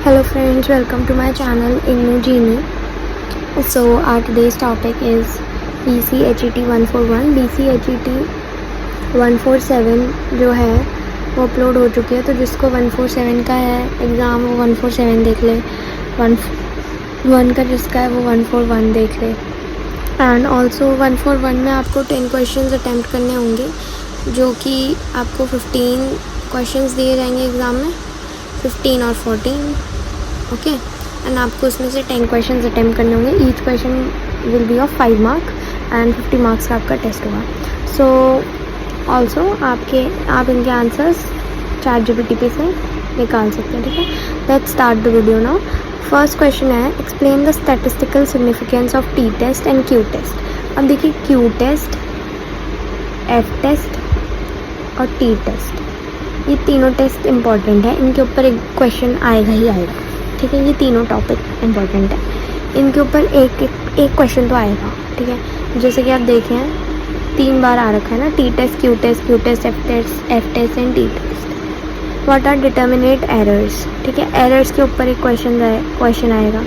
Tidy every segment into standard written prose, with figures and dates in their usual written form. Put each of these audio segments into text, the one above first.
Hello friends, welcome to my channel Innu Genie. So our today's topic is BCHET 141. BCHET 147 जो है वो upload हो चुकी है, तो जिसको 147 का है एग्ज़ाम वो 147 देख ले, 1 का जिसका है वो 141 देख ले। एंड ऑल्सो 141 में आपको 10 क्वेश्चंस अटैम्प्ट करने होंगे, जो कि आपको 15 क्वेश्चंस दिए जाएंगे एग्ज़ाम में, 15 और 14, ओके। एंड आपको उसमें से 10 क्वेश्चंस अटैम्प्ट करने होंगे। Each question will be of 5 mark and 50 marks का आपका टेस्ट होगा। सो ऑल्सो आप इनके आंसर्स ChatGPT पे से निकाल सकते हैं, ठीक है। Let's start the video now. First question है, explain the statistical significance of T test and Q test. अब देखिए, क्यू टेस्ट, एफ टेस्ट और टी टेस्ट, ये तीनों टेस्ट इम्पॉर्टेंट है। इनके ऊपर एक क्वेश्चन आएगा ही आएगा, ठीक है। ये तीनों टॉपिक इम्पॉर्टेंट है, इनके ऊपर एक क्वेश्चन तो आएगा, ठीक है। जैसे कि आप देखें 3 बार आ रखा है ना, T test, Q test, F test and T test. What are determinate errors, ठीक है। एरर्स के ऊपर एक क्वेश्चन आएगा,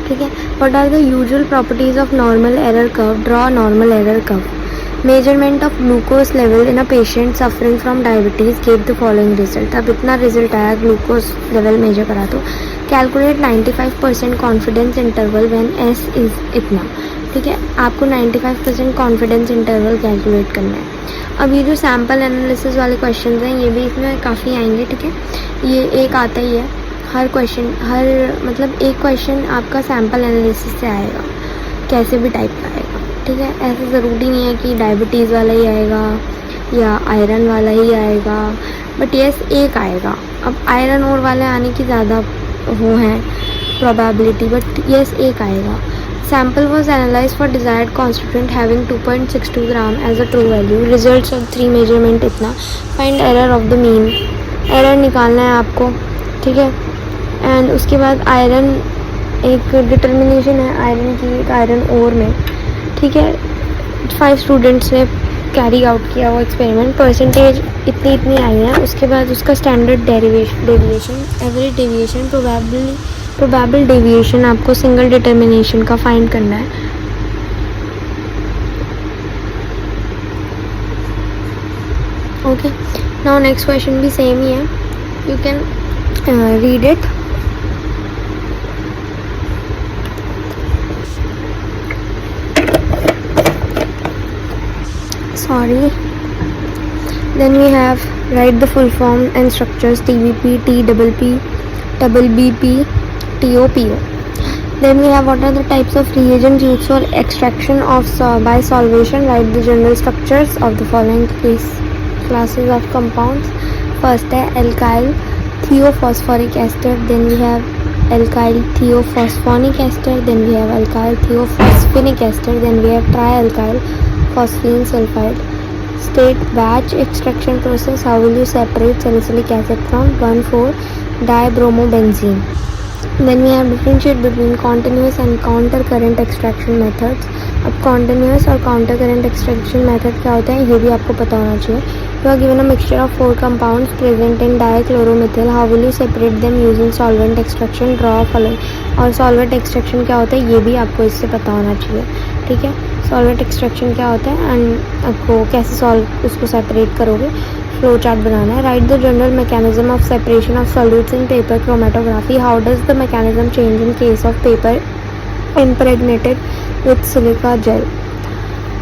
ठीक है। What are the usual properties of normal error curve, draw normal error curve. Measurement of glucose level in a patient suffering from diabetes gave the following result. अब इतना रिजल्ट आया, ग्लूकोज लेवल मेजर करा तो calculate 95% confidence interval when S is इतना, ठीक है। आपको 95% confidence interval calculate करना है। अब ये जो सैम्पल एनालिसिस वाले क्वेश्चन हैं, ये भी इसमें काफ़ी आएंगे, ठीक है। ये एक आता ही है, हर एक क्वेश्चन आपका सैम्पल एनालिसिस से आएगा, कैसे भी टाइप का आएगा, ठीक है। ऐसा ज़रूरी नहीं है कि डायबिटीज़ वाला ही आएगा या आयरन वाला ही आएगा, बट यस एक आएगा। अब आयरन और वाले आने की ज़्यादा वो है प्रोबेबिलिटी, बट यस एक आएगा। Sample was analyse for desired constituent having 2.62 gram as a true value. Results of 3 measurement इतना। Find error of the mean, error निकालना है आपको, ठीक है। एंड उसके बाद आयरन, एक डिटर्मिनेशन है आयरन की, एक आयरन ओर में, ठीक है। 5 स्टूडेंट्स ने कैरी आउट किया वो एक्सपेरिमेंट, परसेंटेज इतनी आई है। उसके बाद उसका standard deviation, average deviation, probable deviation आपको सिंगल डिटर्मिनेशन का फाइंड करना है। ओके, नाउ नेक्स्ट क्वेश्चन भी सेम ही है, you can read it. Then we have write the full form and structures TBP, TBP, BBP, TOPO. Then we have what are the types of reagents used for extraction of by solvation. Write the general structures of the following classes of compounds. First है alkyl thiophosphoric ester. Then we have alkyl thiophosphonic ester. Then we have alkyl thiophosphinic ester. Then we have trialkyl phosphine sulfide. State batch extraction process. How will you separate salicylic acid from 1,4-dibromobenzene? Then we have differentiate between continuous and counter current extraction methods. अब continuous और counter current extraction method क्या होता है, ये भी आपको पता होना चाहिए। You are given a mixture of 4 compounds present in dichloromethyl. How will you separate them using solvent extraction? Draw following. और solvent extraction क्या होता है, ये भी आपको इससे पता होना चाहिए, ठीक है। सॉल्वेंट एक्सट्रैक्शन क्या होता है एंड आपको कैसे उसको सेपरेट करोगे, फ्लो चार्ट बनाना है। Right the general mechanism of separation of solutes in paper chromatography. How does the mechanism change in case of paper impregnated with silica gel?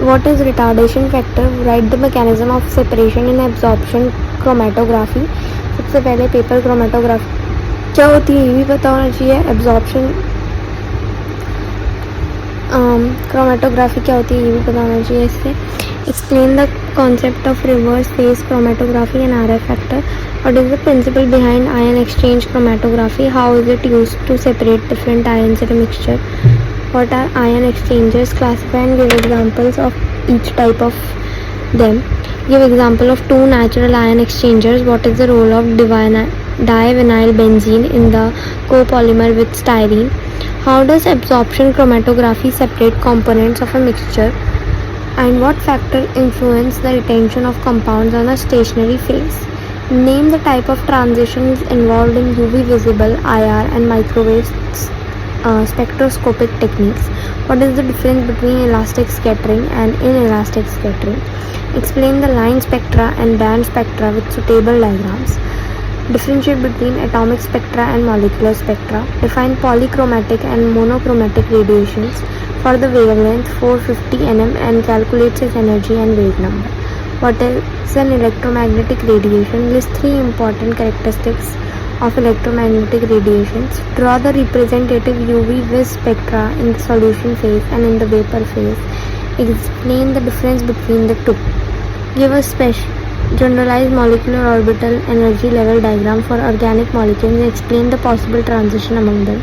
What is retardation factor? Write the mechanism of separation in absorption chromatography. सबसे पहले paper chromatography क्या होती है ये भी पता होना चाहिए। एब्जॉर्प्शन क्रोमेटोग्राफी क्या होती है ये भी पता होना चाहिए इससे। Explain the concept of reverse phase chromatography and RF factor. What is the principle behind ion exchange chromatography? How is it use to separate different ions in a mixture? What are ion exchangers? Classify and give examples of each type of them. Give example of 2 natural ion exchangers. What is the role of divinyl benzene in the copolymer with styrene? How does absorption chromatography separate components of a mixture? And what factor influence the retention of compounds on a stationary phase? Name the type of transitions involved in UV visible, IR and microwave spectroscopic techniques. What is the difference between elastic scattering and inelastic scattering? Explain the line spectra and band spectra with suitable diagrams. Differentiate between atomic spectra and molecular spectra. Define polychromatic and monochromatic radiations for the wavelength 450 nm and calculate its energy and wave number. What is an electromagnetic radiation? List 3 important characteristics of electromagnetic radiations. Draw the representative UV vis spectra in the solution phase and in the vapor phase. Explain the difference between the two. Give a generalized molecular orbital energy level diagram for organic molecules and explain the possible transition among them.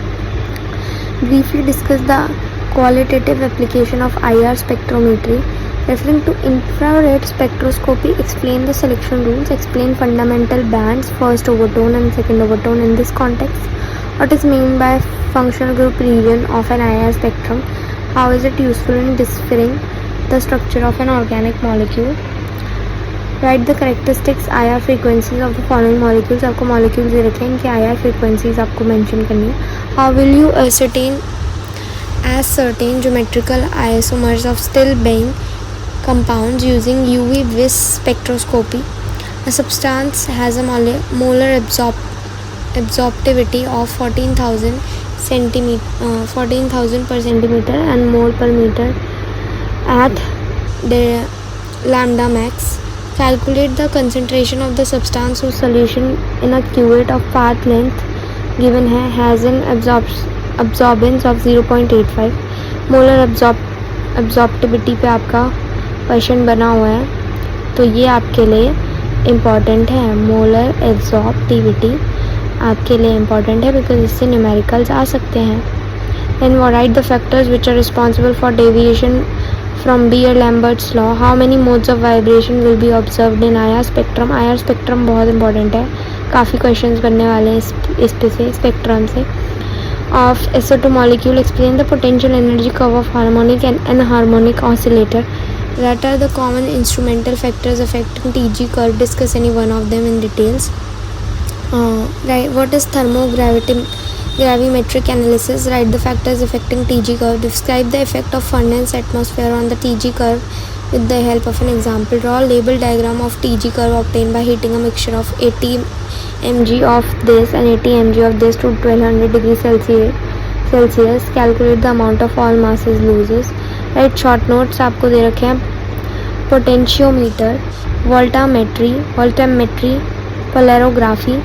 Briefly discuss the qualitative application of IR spectrometry. Referring to infrared spectroscopy, explain the selection rules, explain fundamental bands, first overtone and second overtone in this context. What is meant by functional group region of an IR spectrum? How is it useful in deciphering the structure of an organic molecule? Write the characteristics IR frequencies of the following molecules. आपको molecules दे रखे हैं, इनके IR frequencies आपको mention करनी है. How will you ascertain geometrical isomers of still Bain compounds using UV vis spectroscopy? A substance has a molar absorptivity of 14,000 per centimeter and mole per meter at the lambda max. Calculate the concentration of the substance whose solution in a cuvette of path length given has an absorbance of 0.85. Molar absorptivity पे आपका question बना हुआ है, तो ये आपके लिए important है. मोलर absorptivity आपके लिए इम्पॉर्टेंट है बिकॉज इससे न्यूमेरिकल्स आ सकते हैं. Then write the factors which are responsible for deviation from Beer-Lambert's law. How many modes of vibration will be observed in IR spectrum? IR spectrum बहुत important है, काफ़ी questions बनने वाले हैं इस पे से स्पेक्ट्रम से. Of SO2 molecule, explain the potential energy curve of harmonic and anharmonic oscillator. What are the common instrumental factors affecting TG curve? Discuss any one of them in details. Right. What is gravimetric analysis? Write the factors affecting TG curve. Describe the effect of Furness atmosphere on the TG curve with the help of an example. Draw a label diagram of TG curve obtained by heating a mixture of 80 mg of this and 80 mg of this to 1200 degrees Celsius. Calculate the amount of all masses loses. Write short notes आपको दे रखे हैं. Potentiometer, voltammetry, polarography.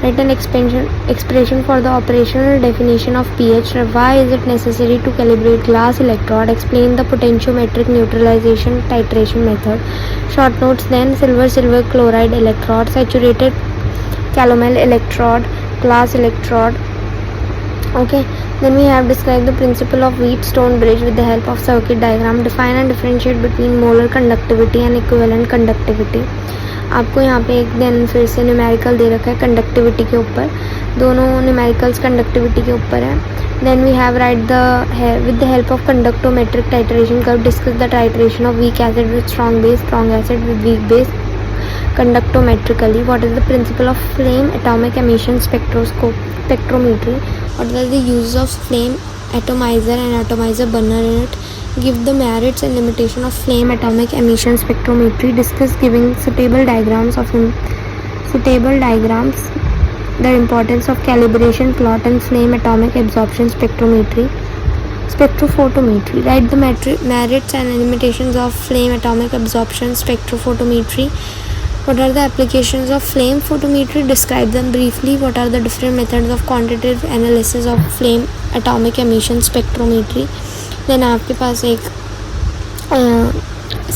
Write an expression for the operational definition of pH. Why is it necessary to calibrate glass electrode? Explain the potentiometric neutralization titration method. Short notes then: silver chloride electrode, saturated calomel electrode, glass electrode. Okay, then we have described the principle of Wheatstone bridge with the help of circuit diagram. Define and differentiate between molar conductivity and equivalent conductivity. आपको यहाँ पे एक दिन फिर से numerical दे रखा है conductivity के ऊपर, दोनों न्यूमेरिकल्स कंडक्टिविटी के ऊपर है. Then we have write with the help of conductometric titration curve. Discuss the titration of weak acid with strong base, strong acid with weak base conductometrically. What is the principle of flame atomic emission spectrometry? What are the uses of flame atomizer and atomizer burner in it? Give the merits and limitation of flame atomic emission spectrometry. Discuss giving suitable diagrams, the importance of calibration plot and flame atomic absorption spectrometry. Spectrophotometry. Write the merits and limitations of flame atomic absorption spectrophotometry. What are the applications of flame photometry? Describe them briefly. What are the different methods of quantitative analysis of flame atomic emission spectrometry? Then आपके पास एक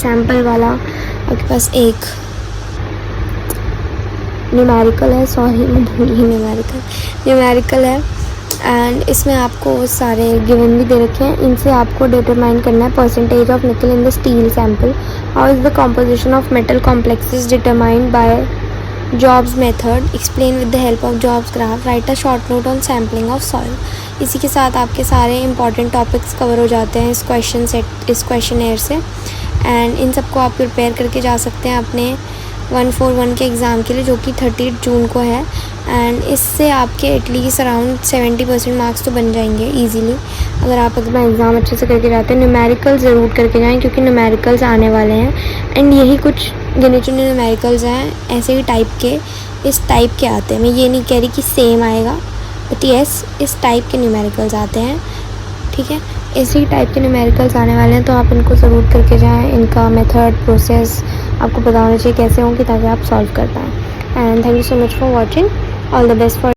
sample वाला आपके पास एक numerical है, numerical है and इसमें आपको सारे गिवन भी दे रखे हैं. इनसे आपको डिटरमाइन करना है परसेंटेज ऑफ निकल in the steel sample. How is the composition of metal complexes determined by jobs method. Explain with the help of jobs graph. Right a short note on sampling of soil. इसी के साथ आपके सारे important topics cover हो जाते हैं इस question air से एंड इन सबको आप प्रिपेयर करके जा सकते हैं अपने 141 के एग्ज़ाम के लिए, जो कि 30 जून को है। एंड इससे आपके एटलीस्ट अराउंड 70% मार्क्स तो बन जाएंगे ईजीली, अगर आप अपना एग्ज़ाम अच्छे से करके जाते हैं। न्यूमेरिकल ज़रूर करके जाएं, क्योंकि न्यूमेरिकल्स आने वाले हैं। एंड यही कुछ गिने चुने न्यूमेरिकल्स हैं, ऐसे ही टाइप के, इस टाइप के आते हैं। मैं ये नहीं कह रही कि सेम आएगा, बट येस इस टाइप के न्यूमेरिकल्स आते हैं, ठीक है। इसी टाइप के न्यूमेरिकल्स आने वाले हैं, तो आप इनको ज़रूर करके जाएं। इनका मेथड प्रोसेस आपको पता होना चाहिए कैसे होंगे, ताकि आप सॉल्व कर पाएँ। And thank you so much for watching. All the best for